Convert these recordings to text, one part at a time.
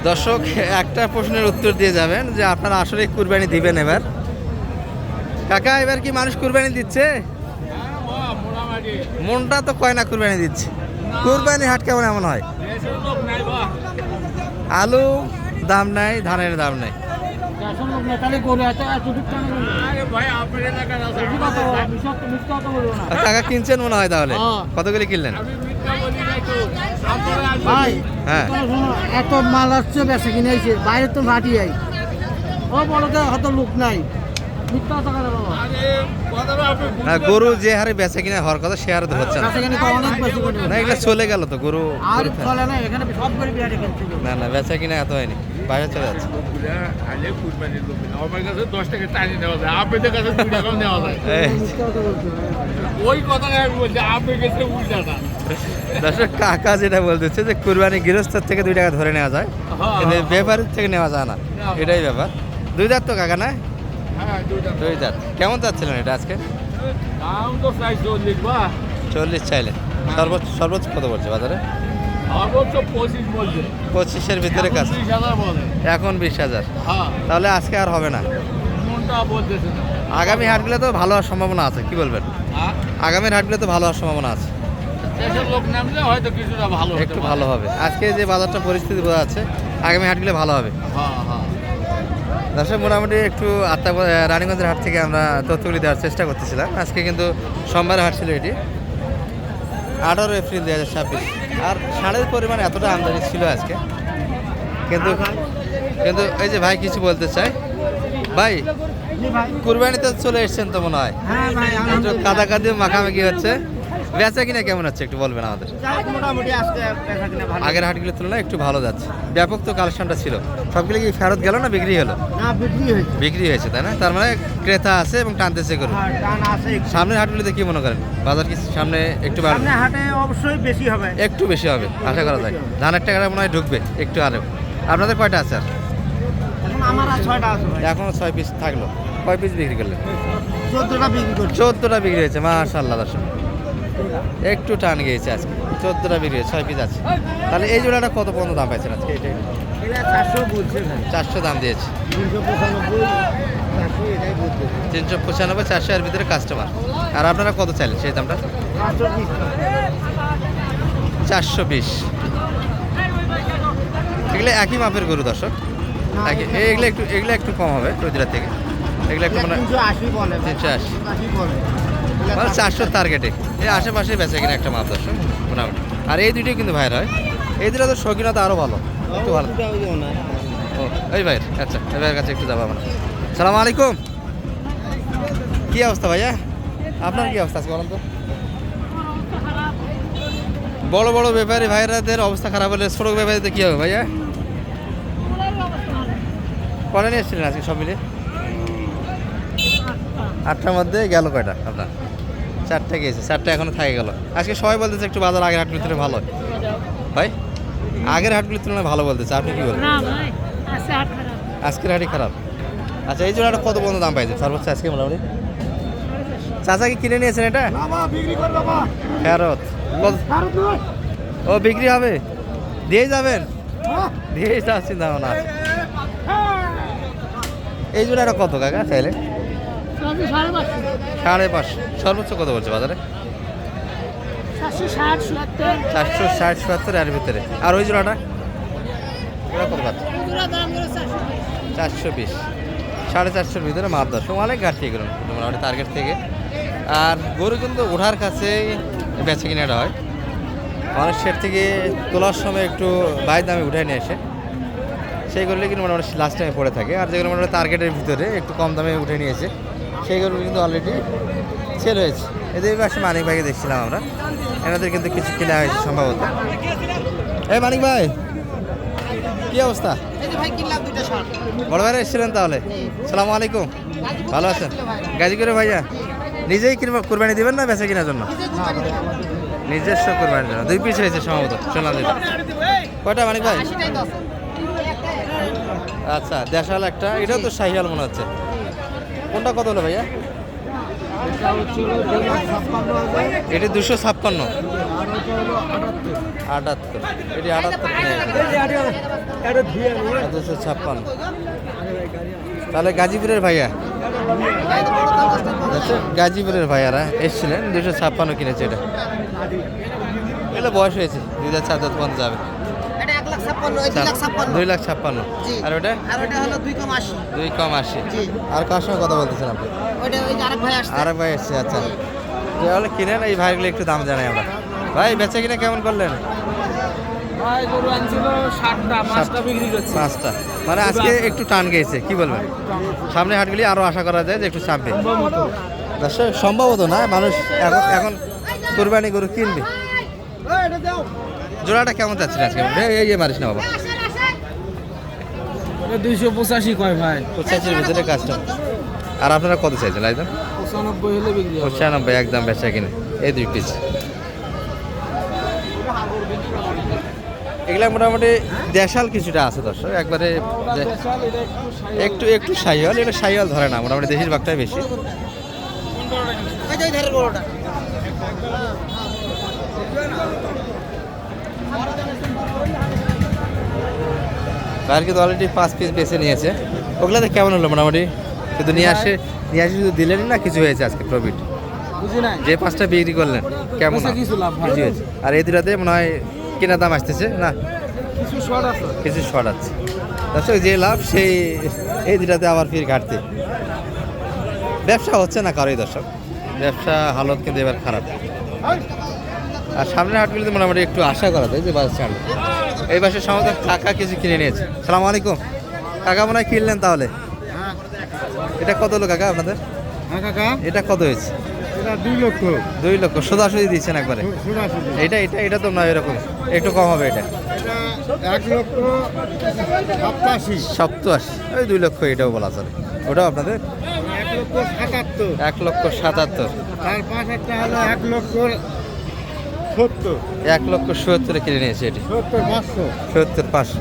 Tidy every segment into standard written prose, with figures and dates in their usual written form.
দর্শক একটা প্রশ্নের উত্তর দিয়ে যাবেন যে আপনারা আসলে কুরবানি দিবেন এবার। কাকা এবার কি মানুষ কুরবানি দিচ্ছে? মনটা তো কয় না কুরবানি দিচ্ছে। কুরবানি হাট কেমন এমন হয়? আলু দাম নাই, ধানের দাম নাই। টাকা কিনছেন মনে হয় তাহলে? কতগুলি কিনলেন? হ্যাঁ, এত মাল আসছে বেচা কিনে আইছে বাইরে তো ভাটি আই ও বলতে হয়তো লোক নাই। গরু যে হারে বেচা কিনা হওয়ার কথা সে হারে তো হচ্ছে না। না এগুলো চলে গেল তো গরু। না না বেচা কিনা এত হয়নি, বাইরে চলে যাচ্ছে। দর্শক কাকা যেটা বলতেছে যে কুরবানি গৃহস্থর থেকে 2 টাকা ধরে নেওয়া যায়, কিন্তু ব্যাপারীর থেকে নেওয়া যায় না, এটাই ব্যাপার। 2 দাঁত তো কাকা না? 2 দাঁত। কেমন চাচ্ছিলেন এটা আজকে? 40 চাইলেন। সর্বোচ্চ কত বলছে বাজারে? 25-এর ভিতরে কাছে, এখন 20,000। তাহলে আজকে আর হবে না। আগামী হাটগুলো তো ভালো হওয়ার সম্ভাবনা আছে, কি বলবেন? আগামীর হাটগুলো তো ভালো হওয়ার সম্ভাবনা আছে, একটু ভালো হবে। আজকে যে বাজারটা পরিস্থিতি বোঝা যাচ্ছে, আগামী হাটগুলো ভালো হবে। দর্শক মোটামুটি একটু রানীগঞ্জের হাট থেকে আমরা তথ্যগুলি দেওয়ার চেষ্টা করতেছিলাম। আজকে কিন্তু সোমবারে হাট ছিল এটি, 18 এপ্রিল 2026। আর ষাঁড়ের পরিমাণ এতটা আমদানি ছিল আজকে, কিন্তু এই যে ভাই কিছু বলতে চাই। ভাই কুরবানিতে চলে এসছেন তো মনে হয়, কাদাকাদি মাখামাখি হচ্ছে, বেচা কিনা কেমন হচ্ছে একটু বলবেন আমাদের? আগের হাটগুলোর তুলনায় একটু ভালো যাচ্ছে। ব্যাপক তো কালেকশনটা ছিল, সবগুলো কি ফেরত গেল না বিক্রি হলো? বিক্রি হয়েছে, তাই না? তার মানে ক্রেতা আছে এবং টানতেছে করুন। সামনের হাটগুলিতে কি মনে করেন বাজার কি সামনে একটু হাটে অবশ্যই বেশি হবে, একটু বেশি হবে আশা করা যায়। ধানের টাকাটা মনে হয় ঢুকবে একটু আরো। আপনাদের কয়টা আছে? আর এখনো 6 পিস থাকলো। কয় পিস বিক্রি করলেন? 14টা বিক্রি হয়েছে। মাশাআল্লাহ দর্শক, একটু টান গিয়েছে আজকে। 14টা বিক্রি হয়েছে, 6 পিস আছে। তাহলে এই জোড়াটা কত পর্যন্ত দাম পাইছেন আজকে? এটা 400 দাম দিয়েছে। 395, 400 এর ভিতরে কাস্টমার। আর আপনারা কত চাইলেন সেই দামটা? 420। এগুলো একই মাপের গরু দর্শক, এগুলো একটু কম হবে চৌধুরীর থেকে। এগুলো একটু মানে 380, মানে 400 টার্গেটে। এই আশেপাশে বেচে কিনা একটা মাপ দর্শক মোটামুটি। আর এই দুটোই কিন্তু ভাইয়ের হয়, এই দুটো তো শৌখিনতা আরও ভালো, একটু ভালো। ও এই ভাইয়ের, আচ্ছা এই ভাইয়ের কাছে একটু যাবো আমরা। সালাম আলাইকুম। কী অবস্থা ভাইয়া? আপনার কী অবস্থা আছে বলেন তো? বড় বড় ব্যাপারী ভাইরাদের অবস্থা খারাপ হলে ছোট ব্যাপারীতে কী হবে ভাইয়া? কটা নিয়ে এসেছিলেন আজকে সব মিলে? 8টার মধ্যে গেল কয়টা আপনার? 4টে গিয়েছে, 4টে এখনো থাকে গেল। আজকে সবাই বলতেছে একটু বাজার আগের হাটগুলির তুলনায় ভালো ভাই, আগের হাটগুলির তুলনায় ভালো বলতেছে। আপনি কি বলবেন? আজকের হাটই খারাপ। আচ্ছা এই জন্য কত পর্যন্ত দাম পাইছে সর্বোচ্চ আজকে মোটামুটি? চাচা কি কিনে নিয়েছেন এটা? ফেরত? ও বিক্রি হবে, দিয়ে যাবেন? দিয়ে যাচ্ছি না না। এই জন্য কত কাকা চাইলে? 550। সর্বোচ্চ কত বলছে বাজারে? 460-470 এর ভিতরে। আর ওই জোড়াটা ওরা কত পাচ্ছে? 420, 450-এর ভিতরে মাপ দর্শক। অনেক ঘাটতি এগুলো মোটামুটি টার্গেট থেকে। আর গরু কিন্তু ওঠার কাছে বেচে কিনাটা হয়, অনেক সেট থেকে তোলার সময় একটু বাইরের দামে উঠে নিয়ে আসে, সেইগুলো কিন্তু মোটামুটি লাস্ট টাইমে পড়ে থাকে। আর যেগুলো মোটামুটি টার্গেটের ভিতরে একটু কম দামে উঠে নিয়েছে সেইগুলো কিন্তু অলরেডি সেল হয়েছে। এদের পাশে মানিক ভাইকে দেখছিলাম আমরা, এনাদের কিন্তু কিছু কেনা হয়েছে সম্ভবত। এই মানিক ভাই কি অবস্থা? বড় ভাইরা এসেছিলেন তাহলে? সালাম আলাইকুম, ভালো আছেন? গাজীপুরে ভাইয়া নিজেই কুরবানি দিবেন না বেচা কেনার জন্য? নিজস্ব কুরবানির জন্য। 2 পিস হয়েছে সম্ভবত শোনাল। কয়টা মানিক ভাই? আচ্ছা দেশাল একটা, এটাও তো শাহিয়াল মনে হচ্ছে। কোনটা কত হলো ভাইয়া? এটা 256। 78, এটি 78 56। তাহলে গাজীপুরের ভাইয়া, গাজীপুরের ভাইয়ারা এসেছিলেন, 256 কিনেছে এটা। এগুলো বয়স হয়েছে, 2004 দাঁত পর্যন্ত যাবে। 2,56,000। আর ওটা 2,80,000। আর কার সঙ্গে কথা বলতেছেন আপনি? আরেক ভাই এসছে, আচ্ছা। তাহলে কিনেন, এই ভাইগুলো একটু দাম জানাই আমরা। ভাই বেচা কিনা কেমন করলেন? পাঁচটা, মানে আজকে একটু টান গেছে, কি বলবেন? সামনে হাটগুলি আরো আশা করা যায় যে একটু চাপবে। সম্ভবত না, মানুষ এখন কুরবানি গরু কিনবে। জোড়াটা কেমন যাচ্ছে আজকে? এই মারিস না বাবা, 285 কয় ভাই, 85-র ভিতরে কাজটা। আর আপনারা কত চাইছেন? একদম 95 হলে বিক্রি হবে। 95 একদম বেচা কিনে। এই 2 পিস এগুলা মোটামুটি দেশাল কিছুটা আছে দর্শক, একবারে একটু শাহিওয়াল। এটা শাহিওয়াল ধরে না, মোটামুটি দেশির ভাগটাই বেশি। বাইরে কিন্তু অলরেডি 5 পিস বেছে নিয়েছে। ওগুলাতে কেমন হলো মোটামুটি? শুধু নিয়ে আসে শুধু দিলেন না, কিছু হয়েছে আজকে প্রফিট? যে 5টা বিক্রি করলেন কেমন কিছু হয়েছে? আর এই দুটাতে মনে হয় কেনা দাম আসতেছে না, কিছু শর্ট আছে দর্শক। যে লাভ সেই এই দুটাতে আবার ফির ঘাটতি। ব্যবসা হচ্ছে না কারোই দর্শক, ব্যবসা হালত কিন্তু এবার খারাপ। আর সামনের হাটগুলিতে মোটামুটি একটু আশা করা যায় যে বাজার ছাড়বে। এই পাশে সমস্ত কাকা কিছু কিনে নিয়েছে। সালাম আলাইকুম কাকা, মনে হয় কিনলেন তাহলে? এটা কত হলো কাকা আপনাদের? এটা কত হয়েছে? 2 লক্ষ সোজাসুজি দিচ্ছেন একবারে? এটা তো নয়, এরকম একটু কম হবে। এটা 1,87,000, ওই 2 লক্ষ এটাও বলা চলে। ওটাও আপনাদের 1,77,000। 1,70,000 কিনে নিয়েছে এটি। 70,500।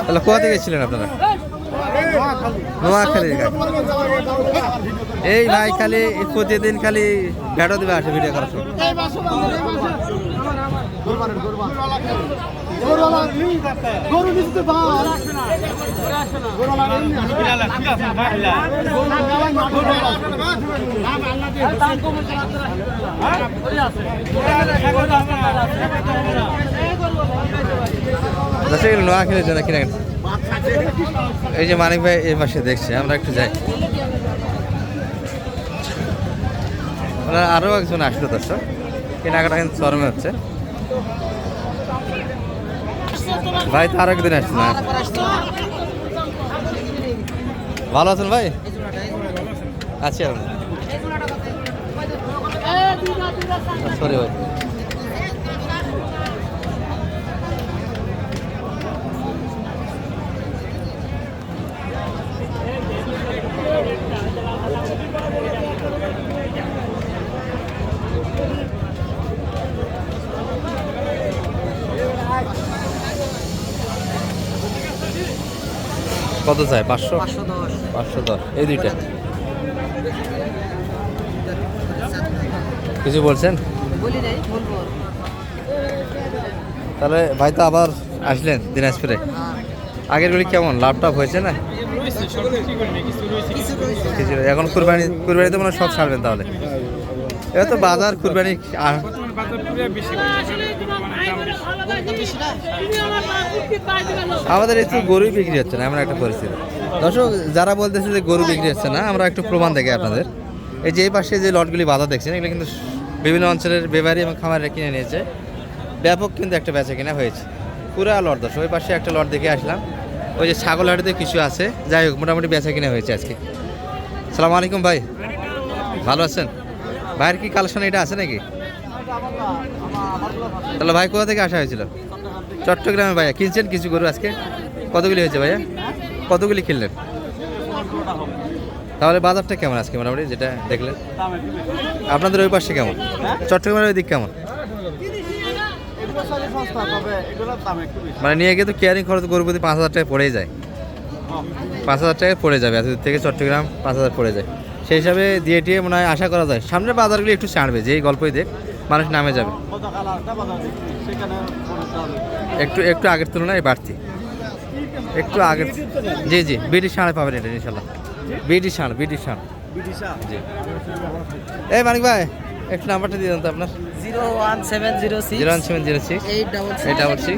তাহলে কোথা থেকে ছিলেন আপনারা? নোয়াখালী। এই ভাই খালি প্রতিদিন খালি ভেড়ো দিবে আসে ভিডিও করার সময়। নোয়াখালীর জন্য কিনে। এই যে মানিক ভাই এই পাশে দেখছে, আমরা একটু যাই। আরো একজন আসলো দর্শক, কেনাকাটা কিন্তু চরমে হচ্ছে। ভাই তো আরো একদিন আসছে না। ভালো আছেন ভাই? আছি। সরি ভাই, কত চাই? 510। এই দুইটা কিছু বলছেন? তাহলে ভাই তো আবার আসলেন দিনাজপুরে। আগেরগুলি কেমন লাভ টাভ হয়েছে না? কিছু। এখন কুরবানিতে মনে হয় সব ছাড়বেন তাহলে? এবার তো বাজার কুরবানি আমাদের একটু গরুই বিক্রি হচ্ছে না, এমন একটা পরিস্থিতি। দর্শক যারা বলতেছে যে গরু বিক্রি হচ্ছে না, আমরা একটু প্রমাণ দেখি আপনাদের। এই যে এই পাশে যে লটগুলি বাধা দেখছেন, এগুলো কিন্তু বিভিন্ন অঞ্চলের ব্যাপারী এবং খামারে কিনে নিয়েছে। ব্যাপক কিন্তু একটা বেচা কিনা হয়েছে, পুরা লট। দর্শক ওই পাশে একটা লট দেখে আসলাম, ওই যে ছাগল হাটিতে কিছু আছে। যাই হোক, মোটামুটি বেচা কিনা হয়েছে আজকে। সালাম আলাইকুম ভাই, ভালো আছেন? ভাইয়ের কি কালেকশন এটা আছে নাকি? তাহলে ভাই কোথা থেকে আসা হয়েছিল? চট্টগ্রামে। ভাইয়া কিনছেন কিছু গরু আজকে? কতগুলি হয়েছে ভাইয়া? কতগুলি কিনলেন? তাহলে বাজারটা কেমন আজকে মোটামুটি যেটা দেখলেন? আপনাদের ওই পাশে কেমন? চট্টগ্রামের ওই দিক কেমন? মানে নিয়ে গিয়ে তো কেয়ারিং খরচ গরু প্রতি 5,000 টাকা পড়েই যায়। 5,000 টাকা পড়ে যাবে এত দূর থেকে চট্টগ্রাম, 5,000 পড়ে যায়। সেই হিসাবে দিয়ে টিয়ে মনে হয় আশা করা যায় সামনের বাজারগুলি একটু ছাড়বে, যেই গল্পই দেখ মানুষ নামে যাবে, একটু একটু আগের তুলনায় বাড়তি, একটু আগের। জি জি, বিডি ষাঁড়ে পাবেন এটা ইনশাল্লাহ, বিডি ষাঁড়, বিডি ষাঁড়। জি এই মানিক ভাই একটু নাম্বারটা দিয়ে দেন তো আপনার। 01706 01706 866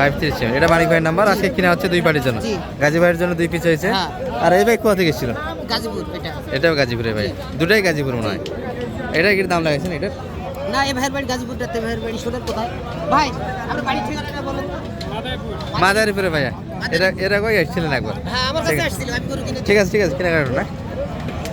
537। এটা মানিক ভাইয়ের নাম্বার। আজকে কিনা হচ্ছে 2 পার্টির জন্য, জি। গাজী ভাইয়ের জন্য 2 পিস হয়েছে। হ্যাঁ। আর এই ভাই কোথা থেকে এসেছিল? গাজীপুর এটা। এটাও গাজীপুরে ভাই, দুটাই গাজীপুর মনে হয়। এটা কি দাম লাগাইছেন এটার? না, এই ভাইয়ের বাড়ি গাজীপুর, তে ভাইয়ের বাড়ি সোনার কোথায়? ভাই আপনার বাড়ি ঠিকানাটা বলেন। মাদারীপুরে ভাইয়া। এরা কই আসছিলেন একবার? হ্যাঁ, আমার কাছে আসছিল, আমি গরু কিনে। ঠিক আছে ঠিক আছে, কেনাকাটা না।